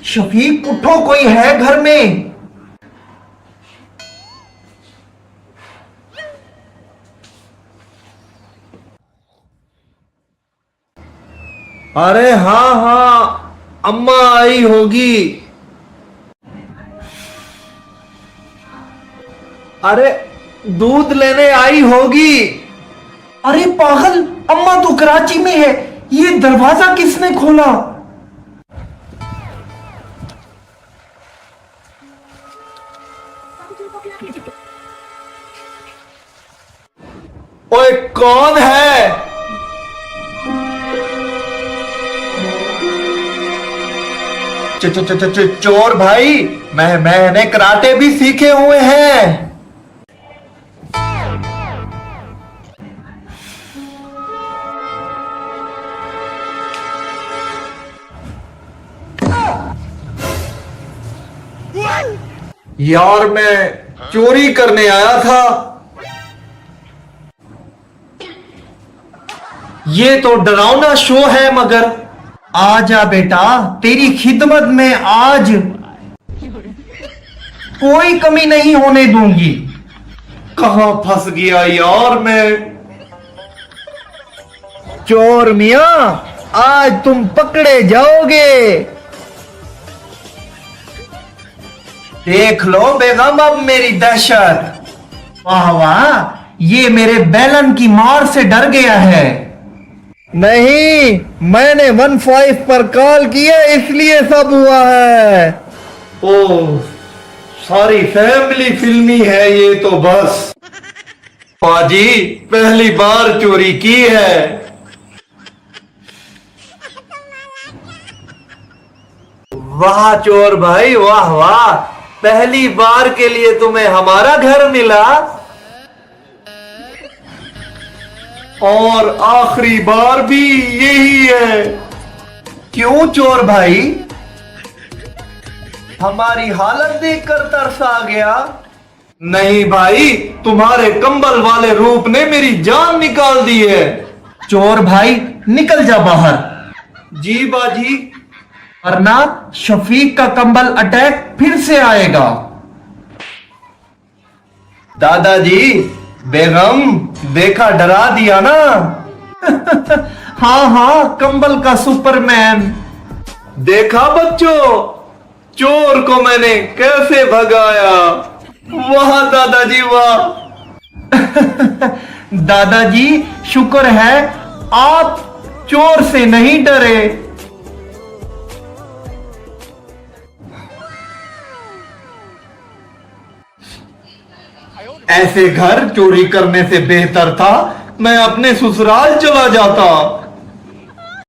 शफीक उठो, कोई है घर में? अरे हाँ हाँ, अम्मा आई होगी। अरे दूध लेने आई होगी। अरे पागल, अम्मा तो कराची में है, ये दरवाजा किसने खोला? ओए कौन है? चोर भाई, मैंने कराटे भी सीखे हुए हैं। यार मैं चोरी करने आया था। ये तो डरावना शो है, मगर आजा बेटा, तेरी खिदमत में आज कोई कमी नहीं होने दूंगी। कहां फंस गया यार मैं। चोर मियां, आज तुम पकड़े जाओगे। देख लो बेगम अब मेरी दहशत। वाह वाह, ये मेरे बैलन की मार से डर गया है। नहीं, मैंने 15 पर कॉल किया इसलिए सब हुआ है। ओह, सारी फैमिली फिल्मी है ये तो बस। पाजी पहली बार चोरी की है। वाह चोर भाई, वाह वाह, पहली बार के लिए तुम्हें हमारा घर मिला। और आखिरी बार भी यही है। क्यों चोर भाई? हमारी हालत देखकर तरस आ गया? नहीं भाई, तुम्हारे कंबल वाले रूप ने मेरी जान निकाल दी है। चोर भाई निकल जा बाहर। जी बाजी। वरना शफीक का कंबल अटैक फिर से आएगा। दादाजी, बेगम देखा, डरा दिया ना। हाँ हाँ, कंबल का सुपरमैन। देखा बच्चों, चोर को मैंने कैसे भगाया। वाह दादाजी वाह। दादाजी शुक्र है आप चोर से नहीं डरे। ऐसे घर चोरी करने से बेहतर था मैं अपने ससुराल चला जाता।